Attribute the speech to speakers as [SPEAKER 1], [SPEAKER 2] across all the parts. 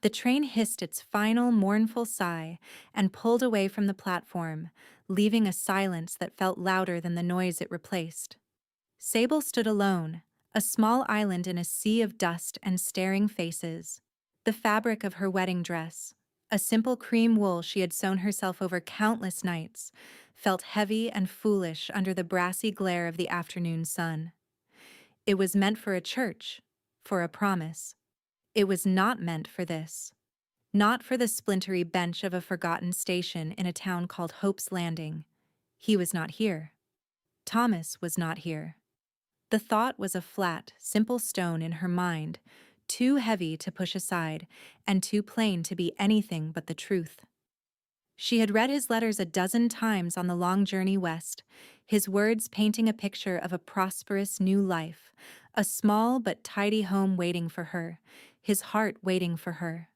[SPEAKER 1] The train hissed its final mournful sigh and pulled away from the platform, leaving a silence that felt louder than the noise it replaced. Sable stood alone, a small island in a sea of dust and staring faces. The fabric of her wedding dress, a simple cream wool she had sewn herself over countless nights, felt heavy and foolish under the brassy glare of the afternoon sun. It was meant for a church, for a promise. It was not meant for this. Not for the splintery bench of a forgotten station in a town called Hope's Landing. He was not here. Thomas was not here. The thought was a flat, simple stone in her mind, too heavy to push aside, and too plain to be anything but the truth. She had read his letters a dozen times on the long journey west, his words painting a picture of a prosperous new life, a small but tidy home waiting for her, his heart waiting for her.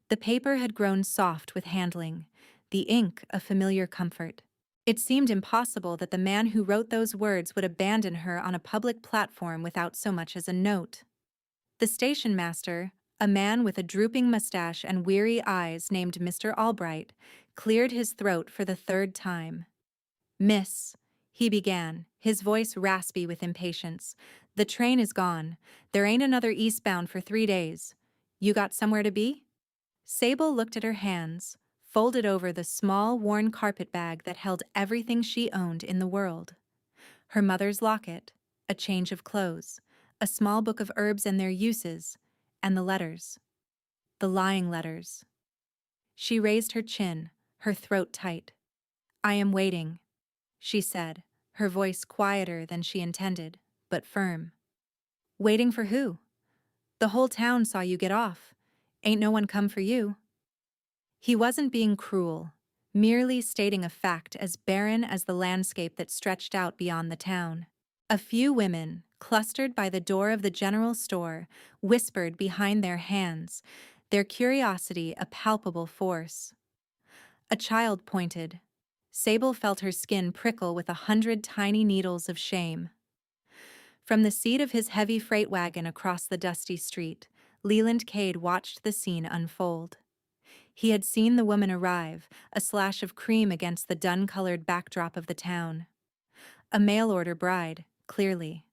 [SPEAKER 1] The paper had grown soft with handling, the ink a familiar comfort. It seemed impossible that the man who wrote those words would abandon her on a public platform without so much as a note. The station master, a man with a drooping mustache and weary eyes named Mr. Albright, cleared his throat for the third time. "Miss," he began, his voice raspy with impatience, "the train is gone. There ain't another eastbound for 3 days. You got somewhere to be?" Sable looked at her hands, folded over the small, worn carpet bag that held everything she owned in the world. Her mother's locket, a change of clothes, a small book of herbs and their uses, and the letters. The lying letters. She raised her chin, her throat tight. "I am waiting," she said, her voice quieter than she intended, but firm. "Waiting for who? The whole town saw you get off. Ain't no one come for you." He wasn't being cruel, merely stating a fact as barren as the landscape that stretched out beyond the town. A few women, clustered by the door of the general store, whispered behind their hands, their curiosity a palpable force. A child pointed. Sable felt her skin prickle with 100 tiny needles of shame. From the seat of his heavy freight wagon across the dusty street, Leland Cade watched the scene unfold. He had seen the woman arrive, a slash of cream against the dun-colored backdrop of the town. A mail-order bride, clearly.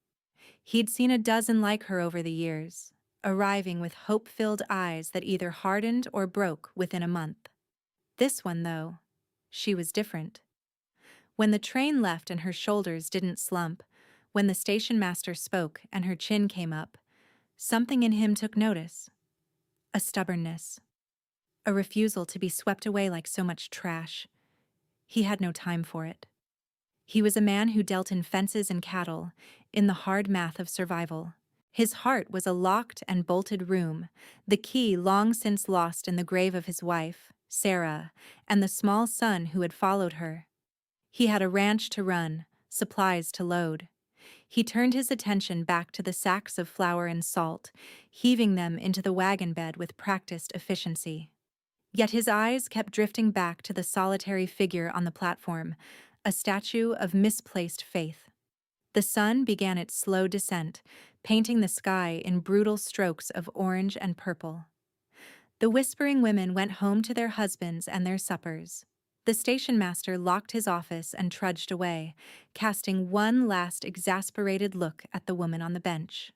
[SPEAKER 1] He'd seen a dozen like her over the years, arriving with hope-filled eyes that either hardened or broke within a month. This one, though, she was different. When the train left and her shoulders didn't slump, when the station master spoke and her chin came up, something in him took notice. A stubbornness. A refusal to be swept away like so much trash. He had no time for it. He was a man who dealt in fences and cattle, in the hard math of survival. His heart was a locked and bolted room, the key long since lost in the grave of his wife, Sarah, and the small son who had followed her. He had a ranch to run, supplies to load. He turned his attention back to the sacks of flour and salt, heaving them into the wagon bed with practiced efficiency. Yet his eyes kept drifting back to the solitary figure on the platform, a statue of misplaced faith. The sun began its slow descent, painting the sky in brutal strokes of orange and purple. The whispering women went home to their husbands and their suppers. The station master locked his office and trudged away, casting one last exasperated look at the woman on the bench.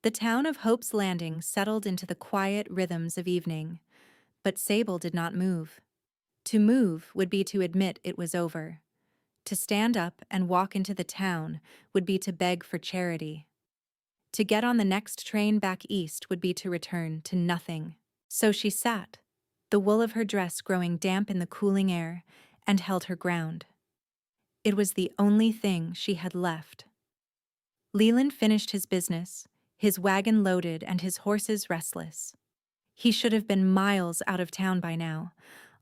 [SPEAKER 1] The town of Hope's Landing settled into the quiet rhythms of evening, but Sable did not move. To move would be to admit it was over. To stand up and walk into the town would be to beg for charity. To get on the next train back east would be to return to nothing. So she sat, the wool of her dress growing damp in the cooling air, and held her ground. It was the only thing she had left. Leland finished his business, his wagon loaded and his horses restless. He should have been miles out of town by now,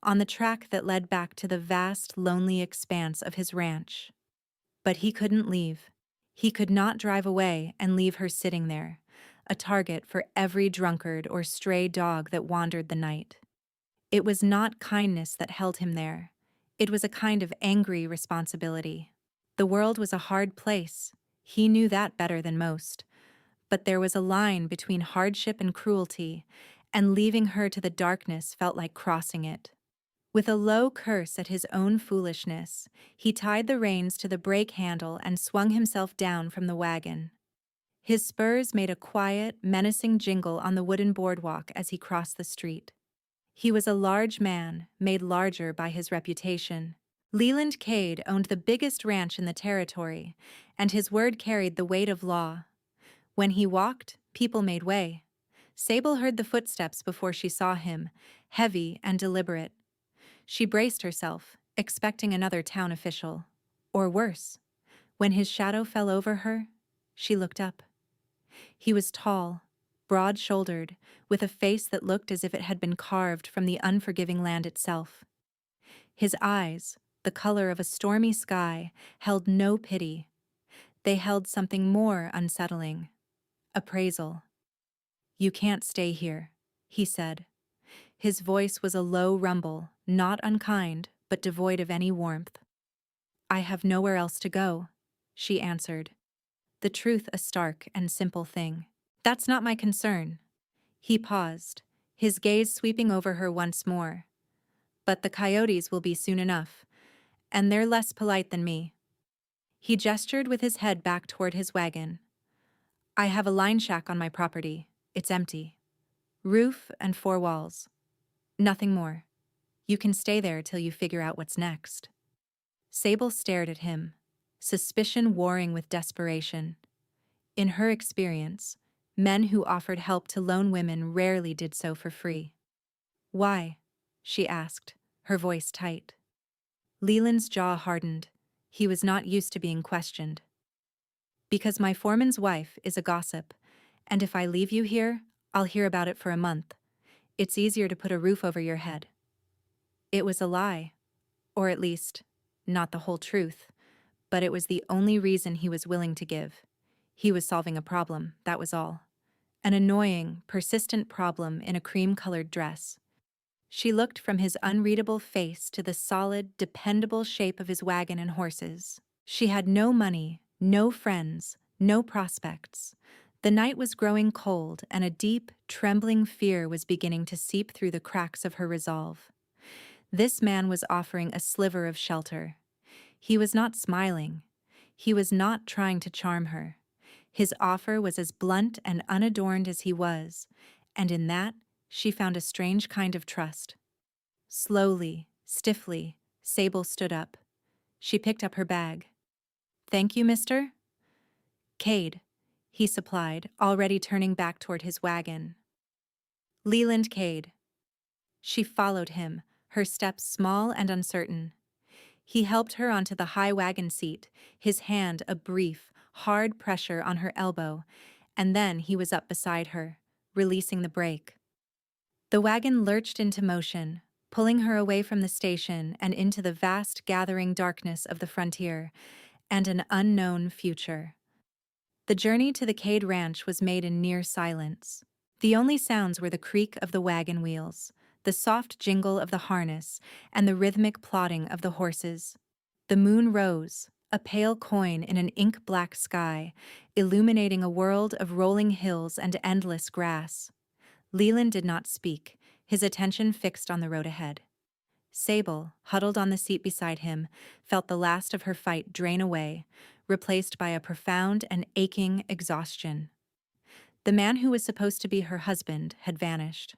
[SPEAKER 1] on the track that led back to the vast, lonely expanse of his ranch. But he couldn't leave. He could not drive away and leave her sitting there, a target for every drunkard or stray dog that wandered the night. It was not kindness that held him there. It was a kind of angry responsibility. The world was a hard place. He knew that better than most. But there was a line between hardship and cruelty, and leaving her to the darkness felt like crossing it. With a low curse at his own foolishness, he tied the reins to the brake handle and swung himself down from the wagon. His spurs made a quiet, menacing jingle on the wooden boardwalk as he crossed the street. He was a large man, made larger by his reputation. Leland Cade owned the biggest ranch in the territory, and his word carried the weight of law. When he walked, people made way. Sable heard the footsteps before she saw him, heavy and deliberate. She braced herself, expecting another town official. Or worse. When his shadow fell over her, she looked up. He was tall, broad-shouldered, with a face that looked as if it had been carved from the unforgiving land itself. His eyes, the color of a stormy sky, held no pity. They held something more unsettling. Appraisal. "You can't stay here," he said. His voice was a low rumble, not unkind, but devoid of any warmth. "I have nowhere else to go," she answered. The truth a stark and simple thing. "That's not my concern." He paused, his gaze sweeping over her once more. "But the coyotes will be soon enough, and they're less polite than me." He gestured with his head back toward his wagon. "I have a line shack on my property. It's empty. Roof and 4 walls. Nothing more. You can stay there till you figure out what's next." Sable stared at him, suspicion warring with desperation. In her experience, men who offered help to lone women rarely did so for free. "Why?" she asked, her voice tight. Leland's jaw hardened. He was not used to being questioned. "Because my foreman's wife is a gossip, and if I leave you here, I'll hear about it for a month. It's easier to put a roof over your head." It was a lie, or at least, not the whole truth, but it was the only reason he was willing to give. He was solving a problem, that was all. An annoying, persistent problem in a cream-colored dress. She looked from his unreadable face to the solid, dependable shape of his wagon and horses. She had no money, no friends, no prospects. The night was growing cold, and a deep, trembling fear was beginning to seep through the cracks of her resolve. This man was offering a sliver of shelter. He was not smiling. He was not trying to charm her. His offer was as blunt and unadorned as he was, and in that, she found a strange kind of trust. Slowly, stiffly, Sable stood up. She picked up her bag. "Thank you, mister?" "Cade," he supplied, already turning back toward his wagon. "Leland Cade." She followed him, her steps small and uncertain. He helped her onto the high wagon seat, his hand a brief, hard pressure on her elbow, and then he was up beside her, releasing the brake. The wagon lurched into motion, pulling her away from the station and into the vast gathering darkness of the frontier, and an unknown future. The journey to the Cade Ranch was made in near silence. The only sounds were the creak of the wagon wheels, the soft jingle of the harness, and the rhythmic plodding of the horses. The moon rose, a pale coin in an ink-black sky, illuminating a world of rolling hills and endless grass. Leland did not speak, his attention fixed on the road ahead. Sable, huddled on the seat beside him, felt the last of her fight drain away, replaced by a profound and aching exhaustion. The man who was supposed to be her husband had vanished.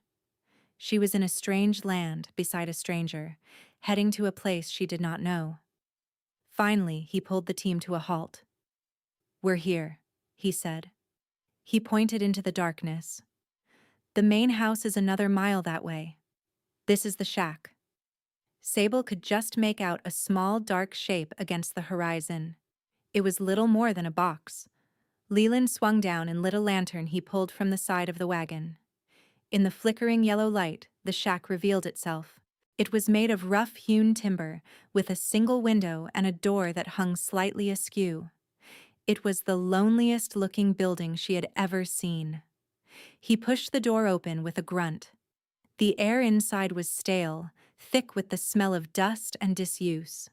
[SPEAKER 1] She was in a strange land beside a stranger, heading to a place she did not know. Finally, he pulled the team to a halt. "We're here," he said. He pointed into the darkness. "The main house is another mile that way. This is the shack." Sable could just make out a small dark shape against the horizon. It was little more than a box. Leland swung down and lit a lantern he pulled from the side of the wagon. In the flickering yellow light, the shack revealed itself. It was made of rough-hewn timber, with a single window and a door that hung slightly askew. It was the loneliest-looking building she had ever seen. He pushed the door open with a grunt. The air inside was stale, thick with the smell of dust and disuse.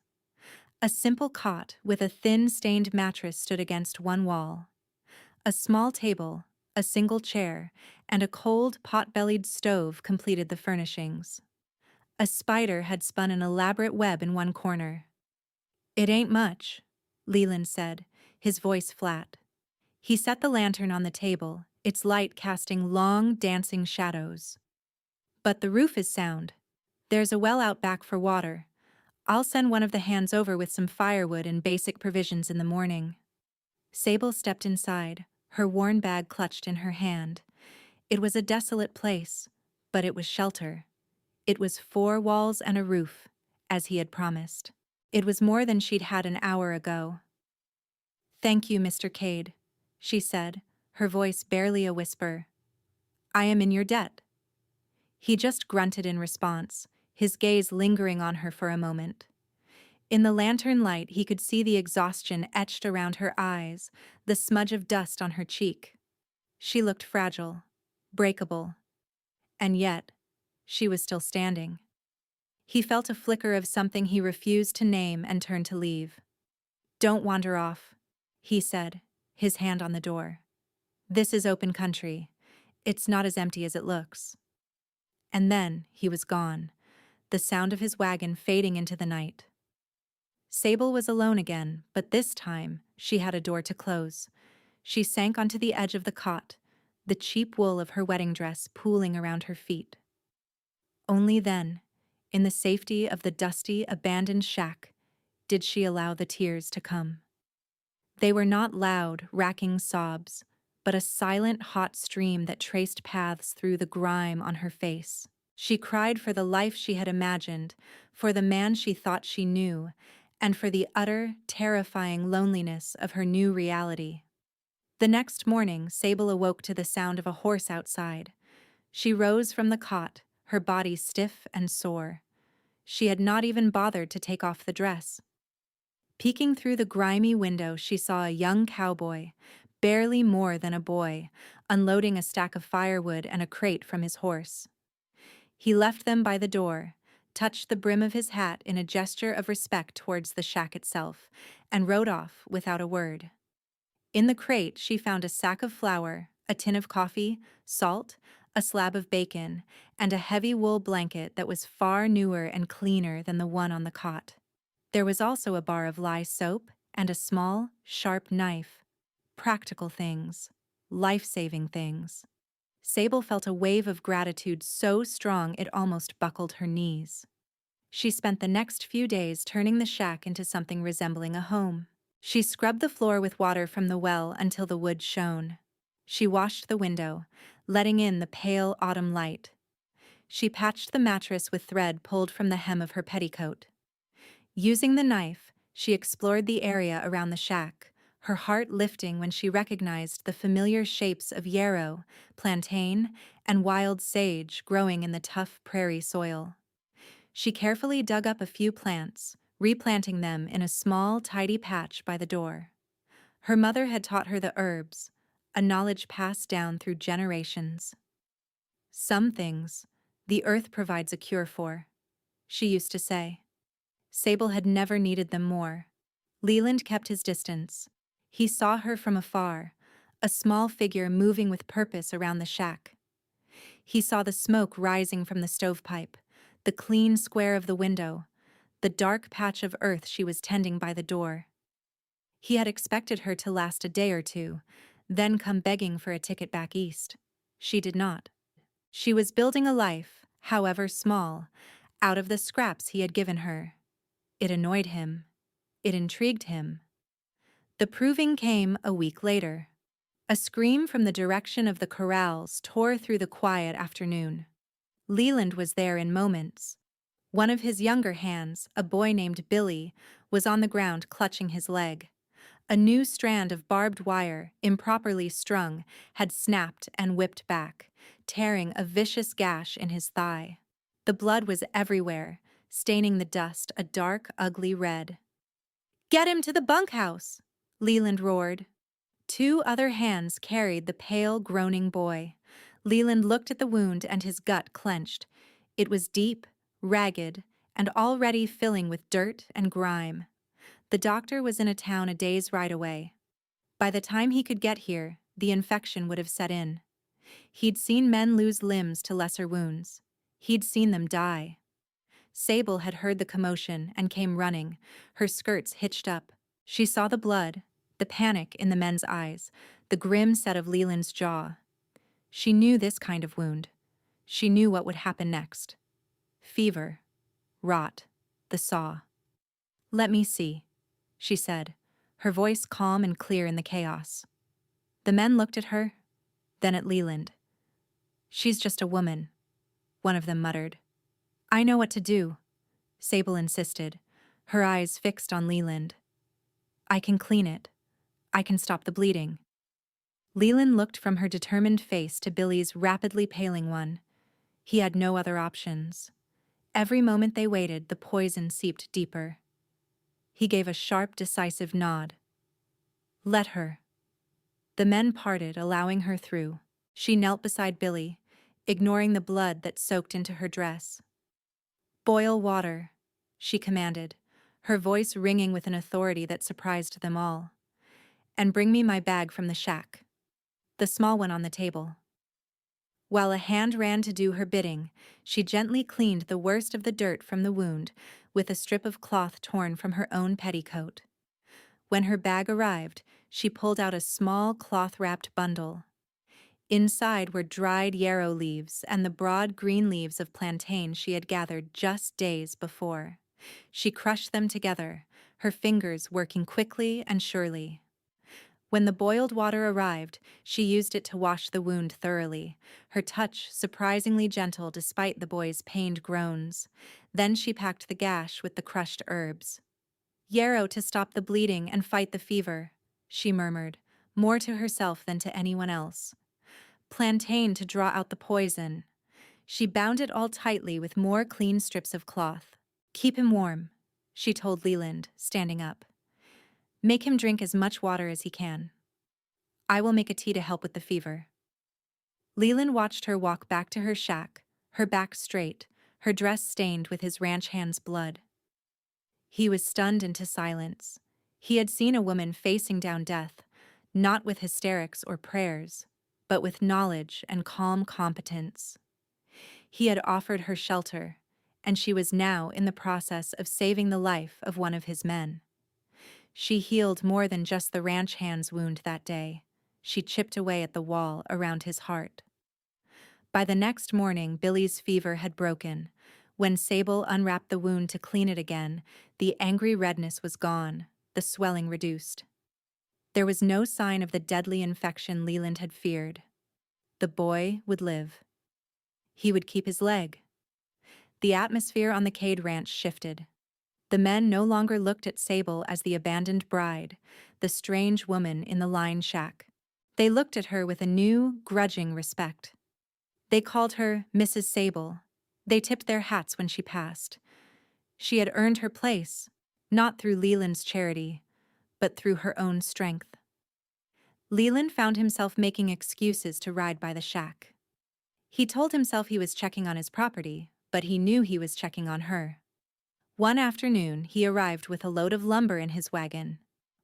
[SPEAKER 1] A simple cot with a thin, stained mattress stood against one wall. A small table, A single chair and a cold, pot-bellied stove completed the furnishings. A spider had spun an elaborate web in one corner. "It ain't much," Leland said, his voice flat. He set the lantern on the table, its light casting long, dancing shadows. "But the roof is sound. There's a well out back for water. I'll send one of the hands over with some firewood and basic provisions in the morning." Sable stepped inside, her worn bag clutched in her hand. It was a desolate place, but it was shelter. It was 4 walls and a roof, as he had promised. It was more than she'd had an hour ago. "Thank you, Mr. Cade," she said, her voice barely a whisper. "I am in your debt." He just grunted in response, his gaze lingering on her for a moment. In the lantern light, he could see the exhaustion etched around her eyes, the smudge of dust on her cheek. She looked fragile, breakable. And yet, she was still standing. He felt a flicker of something he refused to name and turned to leave. "Don't wander off," he said, his hand on the door. "This is open country. It's not as empty as it looks." And then he was gone, the sound of his wagon fading into the night. Sable was alone again, but this time she had a door to close. She sank onto the edge of the cot, the cheap wool of her wedding dress pooling around her feet. Only then, in the safety of the dusty, abandoned shack, did she allow the tears to come. They were not loud, racking sobs, but a silent, hot stream that traced paths through the grime on her face. She cried for the life she had imagined, for the man she thought she knew, and for the utter, terrifying loneliness of her new reality. The next morning, Sable awoke to the sound of a horse outside. She rose from the cot, her body stiff and sore. She had not even bothered to take off the dress. Peeking through the grimy window, she saw a young cowboy, barely more than a boy, unloading a stack of firewood and a crate from his horse. He left them by the door, touched the brim of his hat in a gesture of respect towards the shack itself, and rode off without a word. In the crate, she found a sack of flour, a tin of coffee, salt, a slab of bacon, and a heavy wool blanket that was far newer and cleaner than the one on the cot. There was also a bar of lye soap and a small, sharp knife. Practical things. Life-saving things. Sable felt a wave of gratitude so strong it almost buckled her knees. She spent the next few days turning the shack into something resembling a home. She scrubbed the floor with water from the well until the wood shone. She washed the window, letting in the pale autumn light. She patched the mattress with thread pulled from the hem of her petticoat. Using the knife, she explored the area around the shack, her heart lifting when she recognized the familiar shapes of yarrow, plantain, and wild sage growing in the tough prairie soil. She carefully dug up a few plants, replanting them in a small, tidy patch by the door. Her mother had taught her the herbs, a knowledge passed down through generations. "Some things, the earth provides a cure for," she used to say. Sable had never needed them more. Leland kept his distance. He saw her from afar, a small figure moving with purpose around the shack. He saw the smoke rising from the stovepipe, the clean square of the window, the dark patch of earth she was tending by the door. He had expected her to last a day or two, then come begging for a ticket back east. She did not. She was building a life, however small, out of the scraps he had given her. It annoyed him. It intrigued him. The proving came a week later. A scream from the direction of the corrals tore through the quiet afternoon. Leland was there in moments. One of his younger hands, a boy named Billy, was on the ground clutching his leg. A new strand of barbed wire, improperly strung, had snapped and whipped back, tearing a vicious gash in his thigh. The blood was everywhere, staining the dust a dark, ugly red. "Get him to the bunkhouse!" Leland roared. 2 other hands carried the pale, groaning boy. Leland looked at the wound and his gut clenched. It was deep, ragged, and already filling with dirt and grime. The doctor was in a town a day's ride away. By the time he could get here, the infection would have set in. He'd seen men lose limbs to lesser wounds. He'd seen them die. Sable had heard the commotion and came running, her skirts hitched up. She saw the blood, the panic in the men's eyes, the grim set of Leland's jaw. She knew this kind of wound. She knew what would happen next. Fever, rot, the saw. "Let me see," she said, her voice calm and clear in the chaos. The men looked at her, then at Leland. "She's just a woman," one of them muttered. "I know what to do," Sable insisted, her eyes fixed on Leland. "I can clean it. I can stop the bleeding." Leland looked from her determined face to Billy's rapidly paling one. He had no other options. Every moment they waited, the poison seeped deeper. He gave a sharp, decisive nod. "Let her." The men parted, allowing her through. She knelt beside Billy, ignoring the blood that soaked into her dress. "Boil water," she commanded, her voice ringing with an authority that surprised them all. "And bring me my bag from the shack." The small one on the table. While a hand ran to do her bidding, she gently cleaned the worst of the dirt from the wound with a strip of cloth torn from her own petticoat. When her bag arrived, she pulled out a small cloth-wrapped bundle. Inside were dried yarrow leaves and the broad green leaves of plantain she had gathered just days before. She crushed them together, her fingers working quickly and surely. When the boiled water arrived, she used it to wash the wound thoroughly, her touch surprisingly gentle despite the boy's pained groans. Then she packed the gash with the crushed herbs. "Yarrow to stop the bleeding and fight the fever," she murmured, more to herself than to anyone else. "Plantain to draw out the poison." She bound it all tightly with more clean strips of cloth. "Keep him warm," she told Leland, standing up. "Make him drink as much water as he can. I will make a tea to help with the fever." Leland watched her walk back to her shack, her back straight, her dress stained with his ranch hand's blood. He was stunned into silence. He had seen a woman facing down death, not with hysterics or prayers, but with knowledge and calm competence. He had offered her shelter, and she was now in the process of saving the life of one of his men. She healed more than just the ranch hand's wound that day. She chipped away at the wall around his heart. By the next morning, Billy's fever had broken. When Sable unwrapped the wound to clean it again, the angry redness was gone, the swelling reduced. There was no sign of the deadly infection Leland had feared. The boy would live. He would keep his leg. The atmosphere on the Cade ranch shifted. The men no longer looked at Sable as the abandoned bride, the strange woman in the line shack. They looked at her with a new, grudging respect. They called her Mrs. Sable. They tipped their hats when she passed. She had earned her place, not through Leland's charity, but through her own strength. Leland found himself making excuses to ride by the shack. He told himself he was checking on his property, but he knew he was checking on her. One afternoon, he arrived with a load of lumber in his wagon.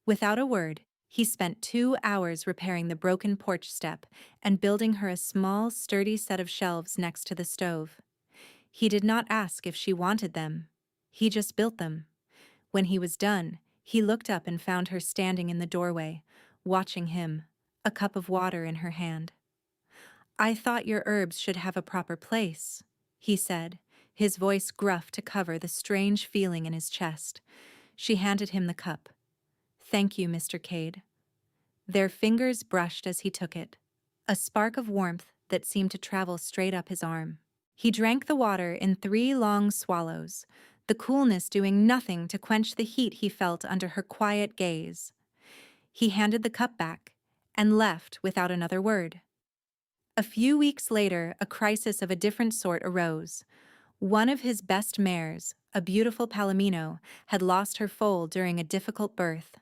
[SPEAKER 1] Without a word, he spent 2 hours repairing the broken porch step and building her a small, sturdy set of shelves next to the stove. He did not ask if she wanted them. He just built them. When he was done, he looked up and found her standing in the doorway, watching him, a cup of water in her hand. "I thought your herbs should have a proper place," he said, his voice gruff to cover the strange feeling in his chest. She handed him the cup. "Thank you, Mr. Cade." Their fingers brushed as he took it, a spark of warmth that seemed to travel straight up his arm. He drank the water in 3 long swallows, the coolness doing nothing to quench the heat he felt under her quiet gaze. He handed the cup back and left without another word. A few weeks later, a crisis of a different sort arose. One of his best mares, a beautiful Palomino, had lost her foal during a difficult birth.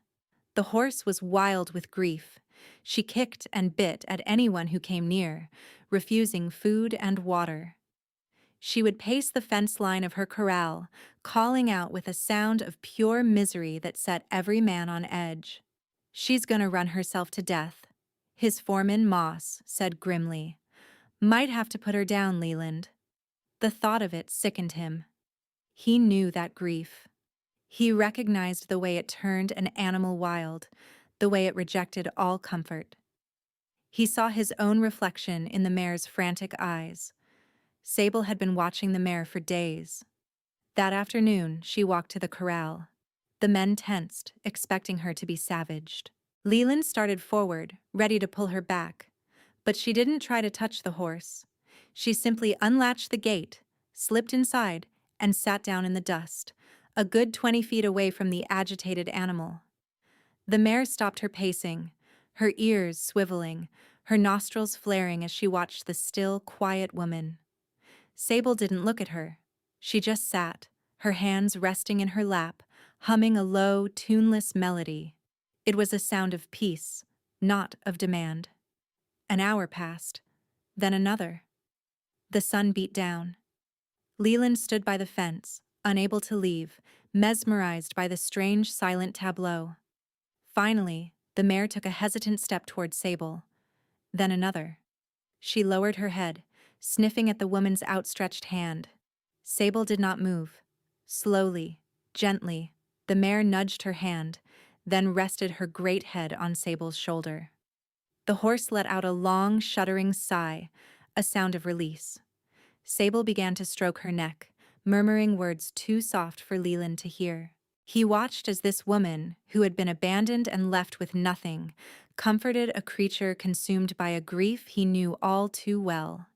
[SPEAKER 1] The horse was wild with grief. She kicked and bit at anyone who came near, refusing food and water. She would pace the fence line of her corral, calling out with a sound of pure misery that set every man on edge. "She's gonna run herself to death," His foreman, Moss, said grimly. Might have to put her down, Leland. The thought of it sickened him. He knew that grief. He recognized the way it turned an animal wild, the way it rejected all comfort. He saw his own reflection in the mare's frantic eyes. Sable had been watching the mare for days. That afternoon, she walked to the corral. The men tensed, expecting her to be savaged. Leland started forward, ready to pull her back, but she didn't try to touch the horse. She simply unlatched the gate, slipped inside, and sat down in the dust, a good 20 feet away from the agitated animal. The mare stopped her pacing, her ears swiveling, her nostrils flaring as she watched the still, quiet woman. Sable didn't look at her. She just sat, her hands resting in her lap, humming a low, tuneless melody. It was a sound of peace, not of demand. An hour passed, then another. The sun beat down. Leland stood by the fence, unable to leave, mesmerized by the strange, silent tableau. Finally, the mare took a hesitant step toward Sable, then another. She lowered her head, sniffing at the woman's outstretched hand. Sable did not move. Slowly, gently, the mare nudged her hand, then rested her great head on Sable's shoulder. The horse let out a long, shuddering sigh, a sound of release. Sable began to stroke her neck, murmuring words too soft for Leland to hear. He watched as this woman, who had been abandoned and left with nothing, comforted a creature consumed by a grief he knew all too well.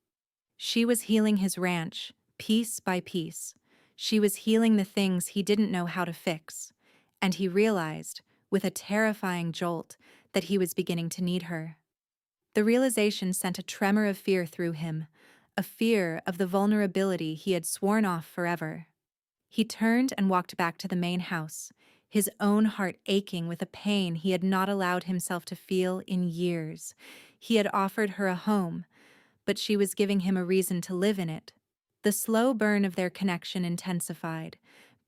[SPEAKER 1] She was healing his ranch, piece by piece. She was healing the things he didn't know how to fix. And he realized, with a terrifying jolt, that he was beginning to need her. The realization sent a tremor of fear through him, a fear of the vulnerability he had sworn off forever. He turned and walked back to the main house, his own heart aching with a pain he had not allowed himself to feel in years. He had offered her a home, but she was giving him a reason to live in it. The slow burn of their connection intensified,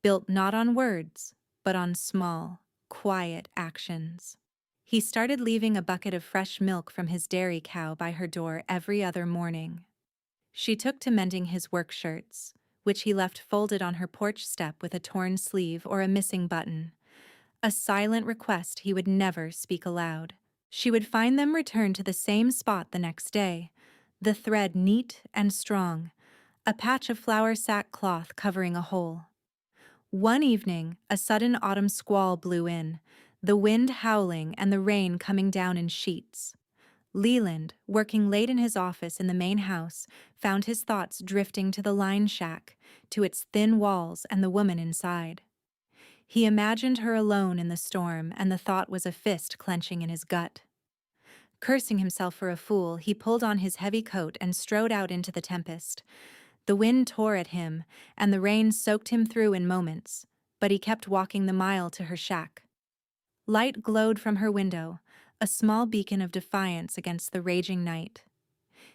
[SPEAKER 1] built not on words, but on small, quiet actions. He started leaving a bucket of fresh milk from his dairy cow by her door every other morning. She took to mending his work shirts, which he left folded on her porch step with a torn sleeve or a missing button, a silent request he would never speak aloud. She would find them return to the same spot the next day, the thread neat and strong, a patch of flour sack cloth covering a hole. One evening, a sudden autumn squall blew in, the wind howling and the rain coming down in sheets. Leland, working late in his office in the main house, found his thoughts drifting to the line shack, to its thin walls and the woman inside. He imagined her alone in the storm, and the thought was a fist clenching in his gut. Cursing himself for a fool, he pulled on his heavy coat and strode out into the tempest. The wind tore at him, and the rain soaked him through in moments, but he kept walking the mile to her shack. Light glowed from her window, a small beacon of defiance against the raging night.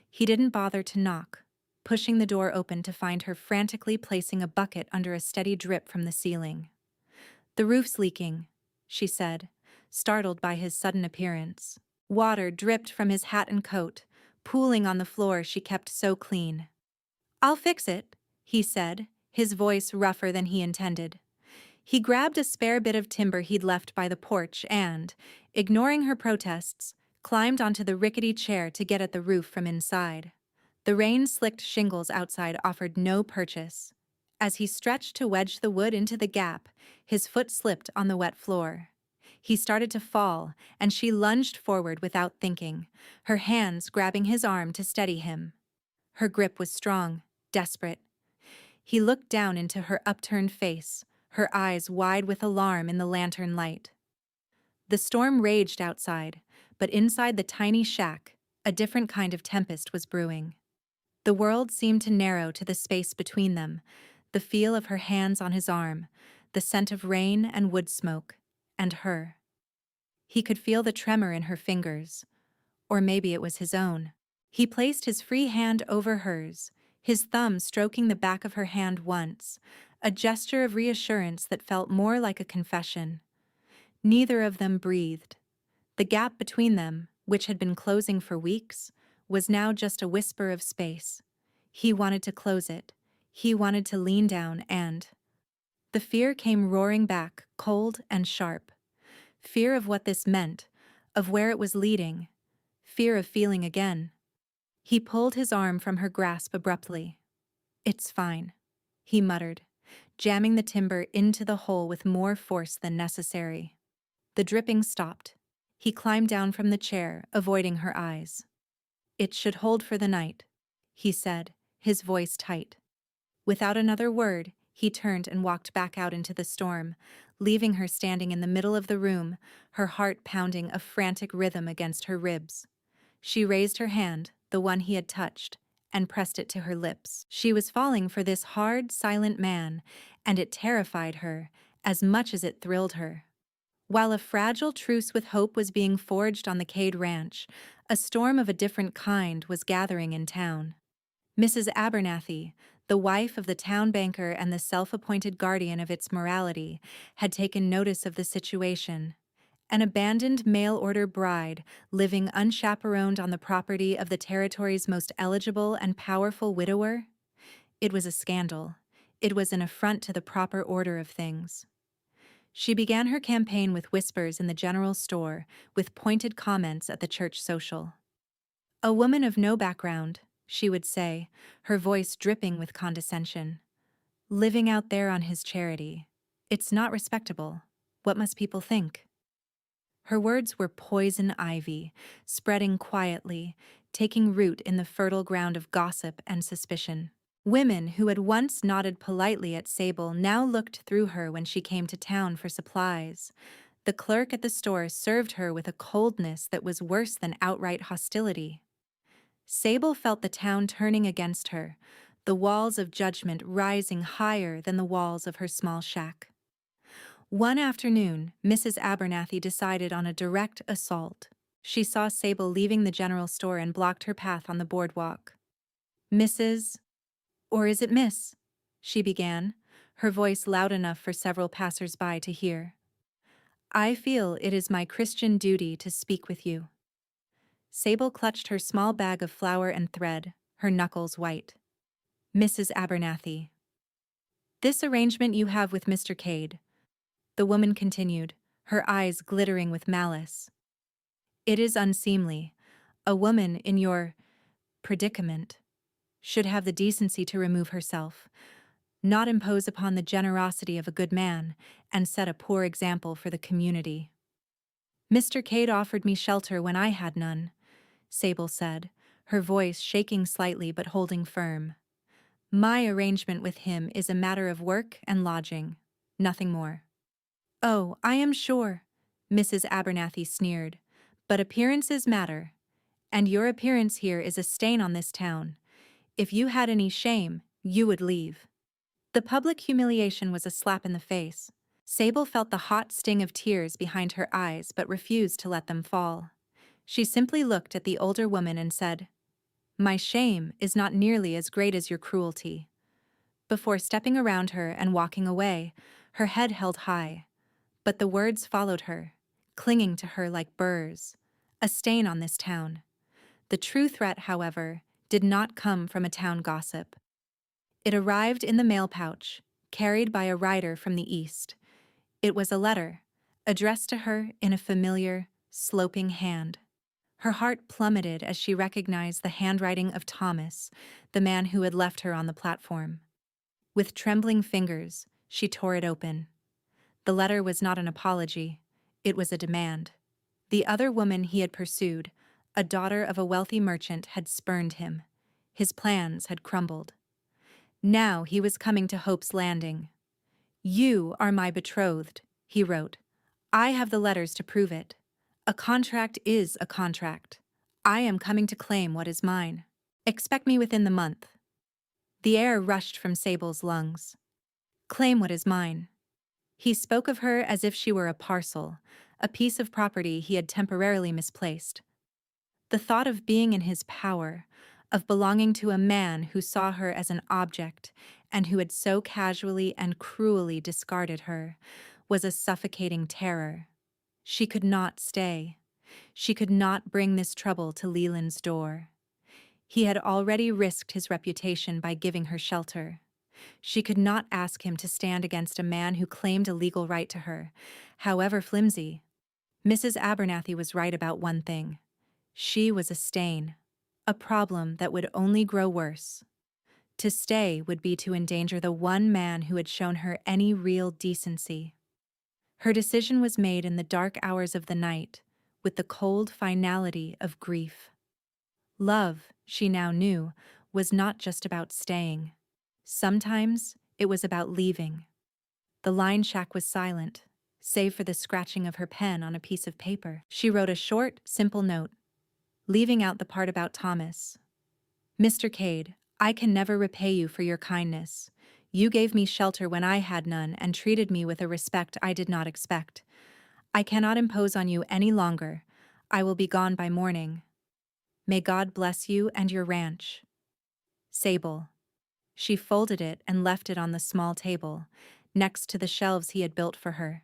[SPEAKER 1] He didn't bother to knock, pushing the door open to find her frantically placing a bucket under a steady drip from the ceiling. "The roof's leaking," she said, startled by his sudden appearance. Water dripped from his hat and coat, pooling on the floor she kept so clean. "I'll fix it," he said, his voice rougher than he intended. He grabbed a spare bit of timber he'd left by the porch and, ignoring her protests, climbed onto the rickety chair to get at the roof from inside. The rain-slicked shingles outside offered no purchase. As he stretched to wedge the wood into the gap, his foot slipped on the wet floor. He started to fall, and she lunged forward without thinking, her hands grabbing his arm to steady him. Her grip was strong, desperate. He looked down into her upturned face, her eyes wide with alarm in the lantern light. The storm raged outside, but inside the tiny shack, a different kind of tempest was brewing. The world seemed to narrow to the space between them, the feel of her hands on his arm, the scent of rain and wood smoke, and her. He could feel the tremor in her fingers, or maybe it was his own. He placed his free hand over hers, his thumb stroking the back of her hand once, a gesture of reassurance that felt more like a confession. Neither of them breathed. The gap between them, which had been closing for weeks, was now just a whisper of space. He wanted to close it. He wanted to lean down and... The fear came roaring back, cold and sharp. Fear of what this meant, of where it was leading. Fear of feeling again. He pulled his arm from her grasp abruptly. "It's fine," he muttered, jamming the timber into the hole with more force than necessary. The dripping stopped. He climbed down from the chair, avoiding her eyes. "It should hold for the night," he said, his voice tight. Without another word, he turned and walked back out into the storm, leaving her standing in the middle of the room, her heart pounding a frantic rhythm against her ribs. She raised her hand, the one he had touched, and pressed it to her lips. She was falling for this hard, silent man, and it terrified her, as much as it thrilled her. While a fragile truce with hope was being forged on the Cade Ranch, a storm of a different kind was gathering in town. Mrs. Abernathy, the wife of the town banker and the self-appointed guardian of its morality, had taken notice of the situation. An abandoned mail-order bride, living unchaperoned on the property of the territory's most eligible and powerful widower? It was a scandal. It was an affront to the proper order of things. She began her campaign with whispers in the general store, with pointed comments at the church social. "A woman of no background," she would say, her voice dripping with condescension. "Living out there on his charity. It's not respectable. What must people think?" Her words were poison ivy, spreading quietly, taking root in the fertile ground of gossip and suspicion. Women who had once nodded politely at Sable now looked through her when she came to town for supplies. The clerk at the store served her with a coldness that was worse than outright hostility. Sable felt the town turning against her, the walls of judgment rising higher than the walls of her small shack. One afternoon, Mrs. Abernathy decided on a direct assault. She saw Sable leaving the general store and blocked her path on the boardwalk. "Mrs. or is it Miss?" she began, her voice loud enough for several passers-by to hear. "I feel it is my Christian duty to speak with you." Sable clutched her small bag of flour and thread, her knuckles white. "Mrs. Abernathy." "This arrangement you have with Mr. Cade," the woman continued, her eyes glittering with malice. "It is unseemly. A woman in your predicament should have the decency to remove herself, not impose upon the generosity of a good man, and set a poor example for the community." "Mr. Cade offered me shelter when I had none," Sable said, her voice shaking slightly but holding firm. "My arrangement with him is a matter of work and lodging, nothing more." "Oh, I am sure," Mrs. Abernathy sneered, "but appearances matter, and your appearance here is a stain on this town. If you had any shame, you would leave." The public humiliation was a slap in the face. Sable felt the hot sting of tears behind her eyes but refused to let them fall. She simply looked at the older woman and said, "My shame is not nearly as great as your cruelty," before stepping around her and walking away, her head held high. But the words followed her, clinging to her like burrs, a stain on this town. The true threat, however, did not come from a town gossip. It arrived in the mail pouch, carried by a rider from the east. It was a letter, addressed to her in a familiar, sloping hand. Her heart plummeted as she recognized the handwriting of Thomas, the man who had left her on the platform. With trembling fingers, she tore it open. The letter was not an apology, it was a demand. The other woman he had pursued, a daughter of a wealthy merchant, had spurned him. His plans had crumbled. Now he was coming to Hope's Landing. "You are my betrothed," he wrote. "I have the letters to prove it. A contract is a contract. I am coming to claim what is mine. Expect me within the month." The air rushed from Sable's lungs. "Claim what is mine." He spoke of her as if she were a parcel, a piece of property he had temporarily misplaced. The thought of being in his power, of belonging to a man who saw her as an object and who had so casually and cruelly discarded her, was a suffocating terror. She could not stay. She could not bring this trouble to Leland's door. He had already risked his reputation by giving her shelter. She could not ask him to stand against a man who claimed a legal right to her, however flimsy. Mrs. Abernathy was right about one thing. She was a stain, a problem that would only grow worse. To stay would be to endanger the one man who had shown her any real decency. Her decision was made in the dark hours of the night, with the cold finality of grief. Love, she now knew, was not just about staying. Sometimes it was about leaving. The line shack was silent, save for the scratching of her pen on a piece of paper. She wrote a short, simple note, leaving out the part about Thomas. Mr. Cade, I can never repay you for your kindness. You gave me shelter when I had none and treated me with a respect I did not expect. I cannot impose on you any longer. I will be gone by morning. May God bless you and your ranch. Sable. She folded it and left it on the small table, next to the shelves he had built for her.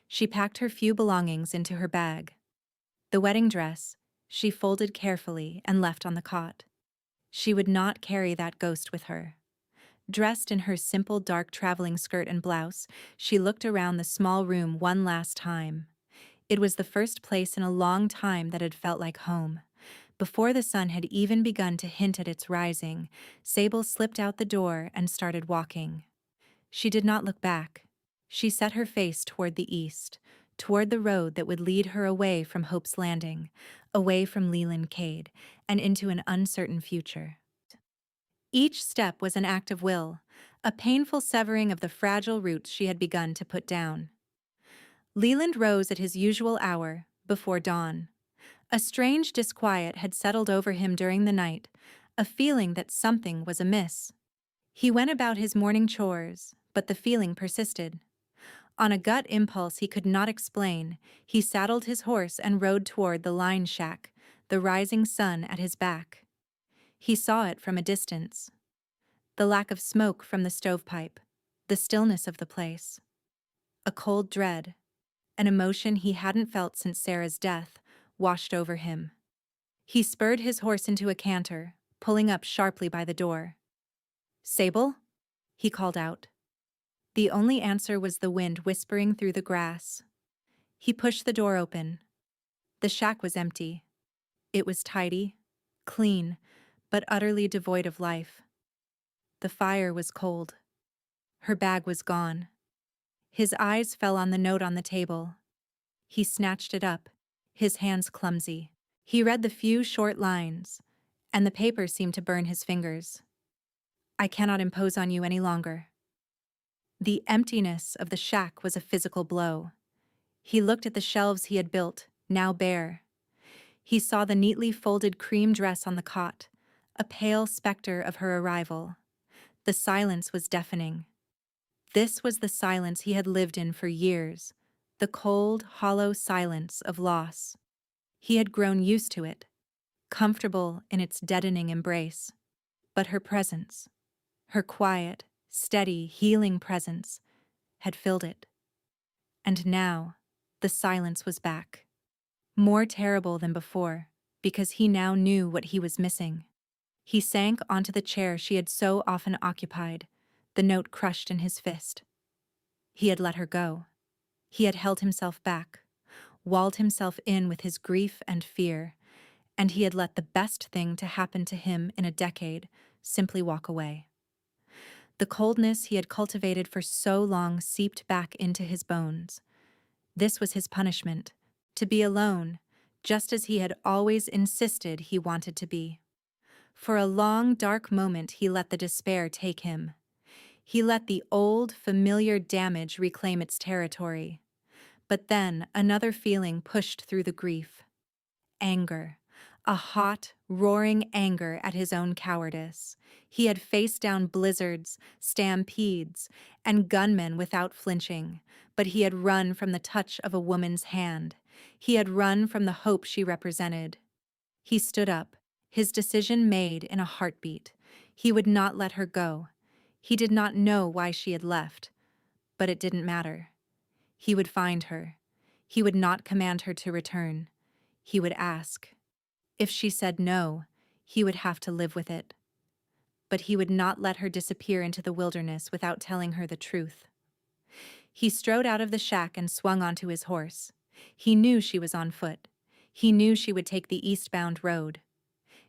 [SPEAKER 1] She packed her few belongings into her bag. The wedding dress, she folded carefully and left on the cot. She would not carry that ghost with her. Dressed in her simple dark traveling skirt and blouse, she looked around the small room one last time. It was the first place in a long time that had felt like home. Before the sun had even begun to hint at its rising, Sable slipped out the door and started walking. She did not look back. She set her face toward the east, toward the road that would lead her away from Hope's Landing, away from Leland Cade, and into an uncertain future. Each step was an act of will, a painful severing of the fragile roots she had begun to put down. Leland rose at his usual hour, before dawn. A strange disquiet had settled over him during the night, a feeling that something was amiss. He went about his morning chores, but the feeling persisted. On a gut impulse he could not explain, he saddled his horse and rode toward the line shack, the rising sun at his back. He saw it from a distance. The lack of smoke from the stovepipe, the stillness of the place. A cold dread, an emotion he hadn't felt since Sarah's death, washed over him. He spurred his horse into a canter, pulling up sharply by the door. "Sable?" he called out. The only answer was the wind whispering through the grass. He pushed the door open. The shack was empty. It was tidy, clean, but utterly devoid of life. The fire was cold. Her bag was gone. His eyes fell on the note on the table. He snatched it up, his hands clumsy. He read the few short lines, and the paper seemed to burn his fingers. "I cannot impose on you any longer." The emptiness of the shack was a physical blow. He looked at the shelves he had built, now bare. He saw the neatly folded cream dress on the cot, a pale specter of her arrival. The silence was deafening. This was the silence he had lived in for years, the cold, hollow silence of loss. He had grown used to it, comfortable in its deadening embrace. But her presence, her quiet, steady, healing presence, had filled it. And now, the silence was back. More terrible than before, because he now knew what he was missing. He sank onto the chair she had so often occupied, the note crushed in his fist. He had let her go. He had held himself back, walled himself in with his grief and fear, and he had let the best thing to happen to him in a decade simply walk away. The coldness he had cultivated for so long seeped back into his bones. This was his punishment, to be alone, just as he had always insisted he wanted to be. For a long, dark moment he let the despair take him. He let the old, familiar damage reclaim its territory. But then another feeling pushed through the grief. Anger. A hot, roaring anger at his own cowardice. He had faced down blizzards, stampedes, and gunmen without flinching, but he had run from the touch of a woman's hand. He had run from the hope she represented. He stood up, his decision made in a heartbeat. He would not let her go. He did not know why she had left, but it didn't matter. He would find her. He would not command her to return. he would ask. If she said no, he would have to live with it. But he would not let her disappear into the wilderness without telling her the truth. He strode out of the shack and swung onto his horse. He knew she was on foot. He knew she would take the eastbound road.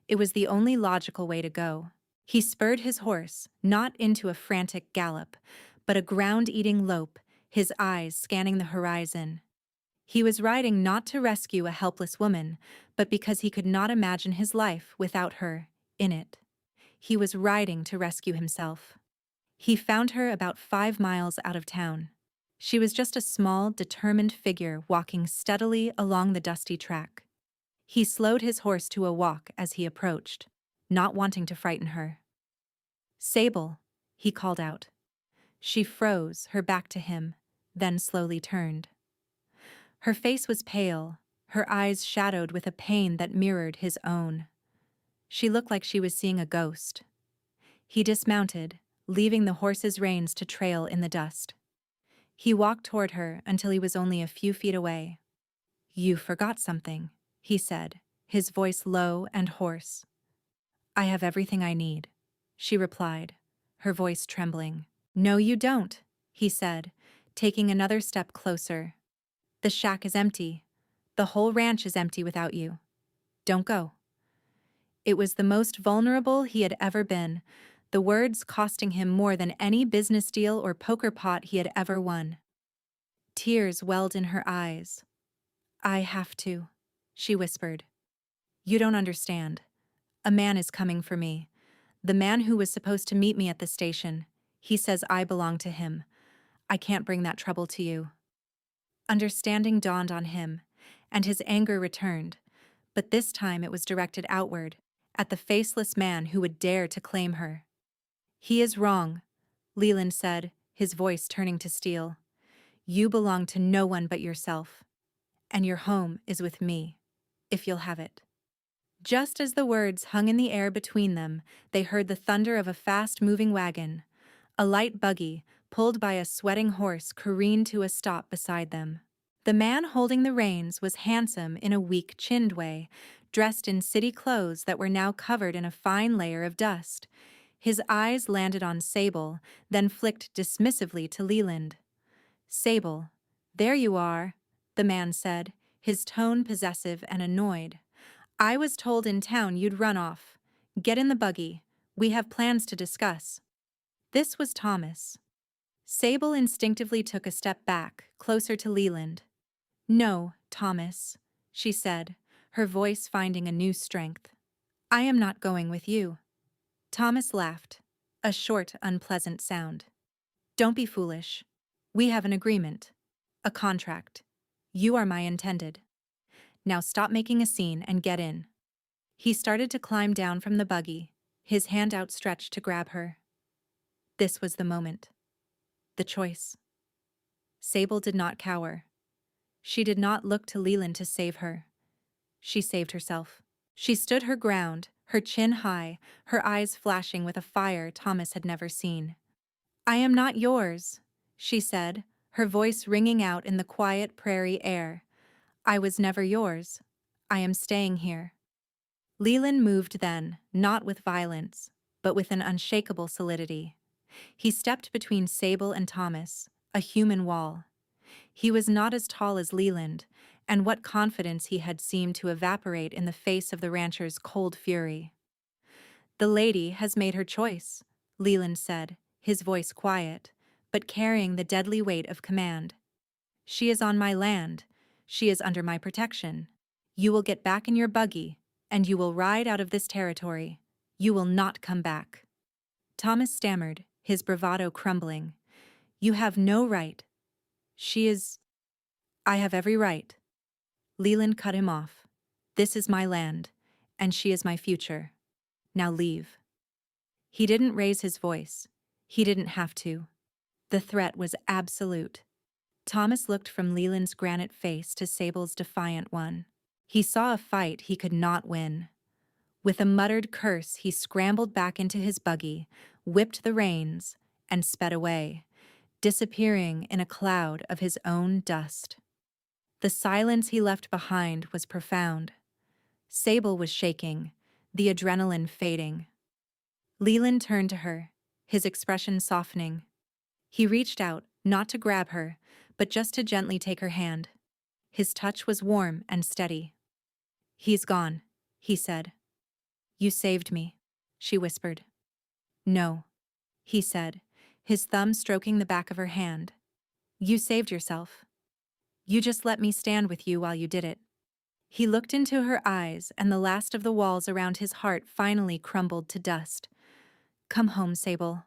[SPEAKER 1] It was the only logical way to go. He spurred his horse, not into a frantic gallop, but a ground-eating lope, his eyes scanning the horizon. He was riding not to rescue a helpless woman, but because he could not imagine his life without her in it. He was riding to rescue himself. He found her about 5 miles out of town. She was just a small, determined figure walking steadily along the dusty track. He slowed his horse to a walk as he approached, not wanting to frighten her. "Sable," he called out. She froze, her back to him, then slowly turned. Her face was pale, her eyes shadowed with a pain that mirrored his own. She looked like she was seeing a ghost. He dismounted, leaving the horse's reins to trail in the dust. He walked toward her until he was only a few feet away. "You forgot something," he said, his voice low and hoarse. "I have everything I need," she replied, her voice trembling. "No, you don't," he said, taking another step closer. "The shack is empty. The whole ranch is empty without you. Don't go." It was the most vulnerable he had ever been, the words costing him more than any business deal or poker pot he had ever won. Tears welled in her eyes. "I have to," she whispered. "You don't understand. A man is coming for me. The man who was supposed to meet me at the station. He says I belong to him. I can't bring that trouble to you." Understanding dawned on him, and his anger returned, but this time it was directed outward, at the faceless man who would dare to claim her. "He is wrong," Leland said, his voice turning to steel. "You belong to no one but yourself, and your home is with me, if you'll have it." Just as the words hung in the air between them, they heard the thunder of a fast-moving wagon. A light buggy, pulled by a sweating horse, careened to a stop beside them. The man holding the reins was handsome in a weak-chinned way, dressed in city clothes that were now covered in a fine layer of dust. His eyes landed on Sable, then flicked dismissively to Leland. "Sable, there you are," the man said, his tone possessive and annoyed. "I was told in town you'd run off. Get in the buggy. We have plans to discuss." This was Thomas. Sable instinctively took a step back, closer to Leland. "No, Thomas," she said, her voice finding a new strength. "I am not going with you." Thomas laughed, a short, unpleasant sound. "Don't be foolish. We have an agreement. A contract. You are my intended. Now stop making a scene and get in." He started to climb down from the buggy, his hand outstretched to grab her. This was the moment. The choice. Sable did not cower. She did not look to Leland to save her. She saved herself. She stood her ground, her chin high, her eyes flashing with a fire Thomas had never seen. "I am not yours," she said, her voice ringing out in the quiet prairie air. "I was never yours. I am staying here." Leland moved then, not with violence, but with an unshakable solidity. He stepped between Sable and Thomas, a human wall. He was not as tall as Leland, and what confidence he had seemed to evaporate in the face of the rancher's cold fury. "The lady has made her choice," Leland said, his voice quiet, but carrying the deadly weight of command. "She is on my land. She is under my protection. You will get back in your buggy, and you will ride out of this territory. You will not come back." Thomas stammered, his bravado crumbling. "You have no right. She is—" "I have every right." Leland cut him off. "This is my land, and she is my future. Now leave." He didn't raise his voice. He didn't have to. The threat was absolute. Thomas looked from Leland's granite face to Sable's defiant one. He saw a fight he could not win. With a muttered curse, he scrambled back into his buggy, whipped the reins, and sped away, disappearing in a cloud of his own dust. The silence he left behind was profound. Sable was shaking, the adrenaline fading. Leland turned to her, his expression softening. He reached out, not to grab her, but just to gently take her hand. His touch was warm and steady. "He's gone," he said. "You saved me," she whispered. "No," he said, his thumb stroking the back of her hand. "You saved yourself. You just let me stand with you while you did it." He looked into her eyes, and the last of the walls around his heart finally crumbled to dust. "Come home, Sable."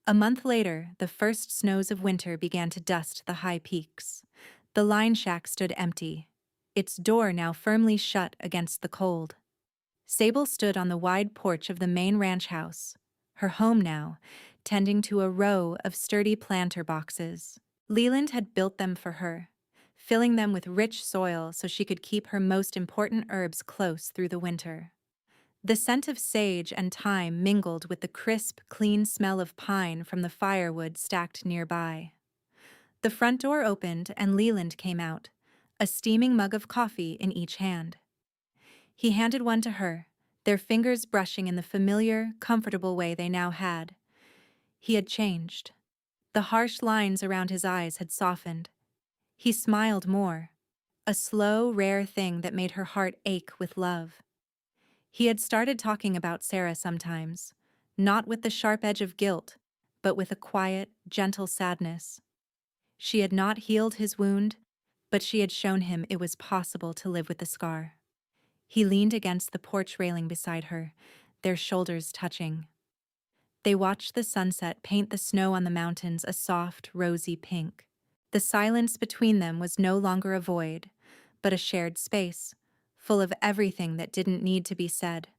[SPEAKER 1] A month later, the first snows of winter began to dust the high peaks. The line shack stood empty, its door now firmly shut against the cold. Sable stood on the wide porch of the main ranch house, her home now, tending to a row of sturdy planter boxes. Leland had built them for her, filling them with rich soil so she could keep her most important herbs close through the winter. The scent of sage and thyme mingled with the crisp, clean smell of pine from the firewood stacked nearby. The front door opened and Leland came out, a steaming mug of coffee in each hand. He handed one to her, their fingers brushing in the familiar, comfortable way they now had. He had changed. The harsh lines around his eyes had softened. He smiled more, a slow, rare thing that made her heart ache with love. He had started talking about Sarah sometimes, not with the sharp edge of guilt, but with a quiet, gentle sadness. She had not healed his wound, but she had shown him it was possible to live with the scar. He leaned against the porch railing beside her, their shoulders touching. They watched the sunset paint the snow on the mountains a soft, rosy pink. The silence between them was no longer a void, but a shared space, full of everything that didn't need to be said.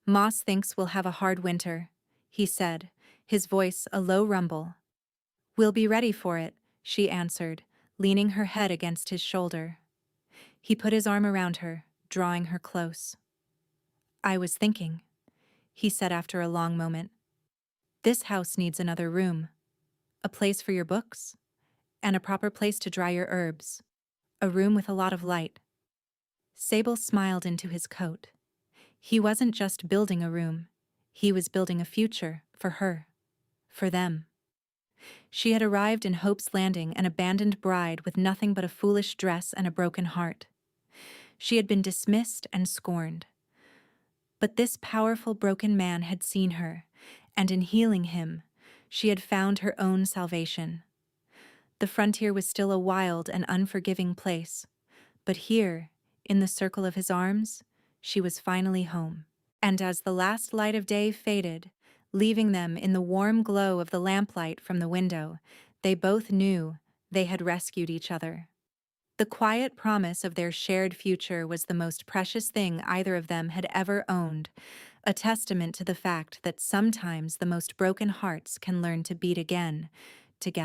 [SPEAKER 1] "Moss thinks we'll have a hard winter," he said, his voice a low rumble. "We'll be ready for it," she answered, leaning her head against his shoulder. He put his arm around her, drawing her close. "I was thinking," he said after a long moment. "This house needs another room. A place for your books, and a proper place to dry your herbs. A room with a lot of light." Sable smiled into his coat. He wasn't just building a room. He was building a future for her. For them. She had arrived in Hope's Landing an abandoned bride with nothing but a foolish dress and a broken heart. She had been dismissed and scorned. But this powerful broken man had seen her, and in healing him, she had found her own salvation. The frontier was still a wild and unforgiving place, but here, in the circle of his arms, she was finally home. And as the last light of day faded, leaving them in the warm glow of the lamplight from the window, they both knew they had rescued each other. The quiet promise of their shared future was the most precious thing either of them had ever owned, a testament to the fact that sometimes the most broken hearts can learn to beat again, together.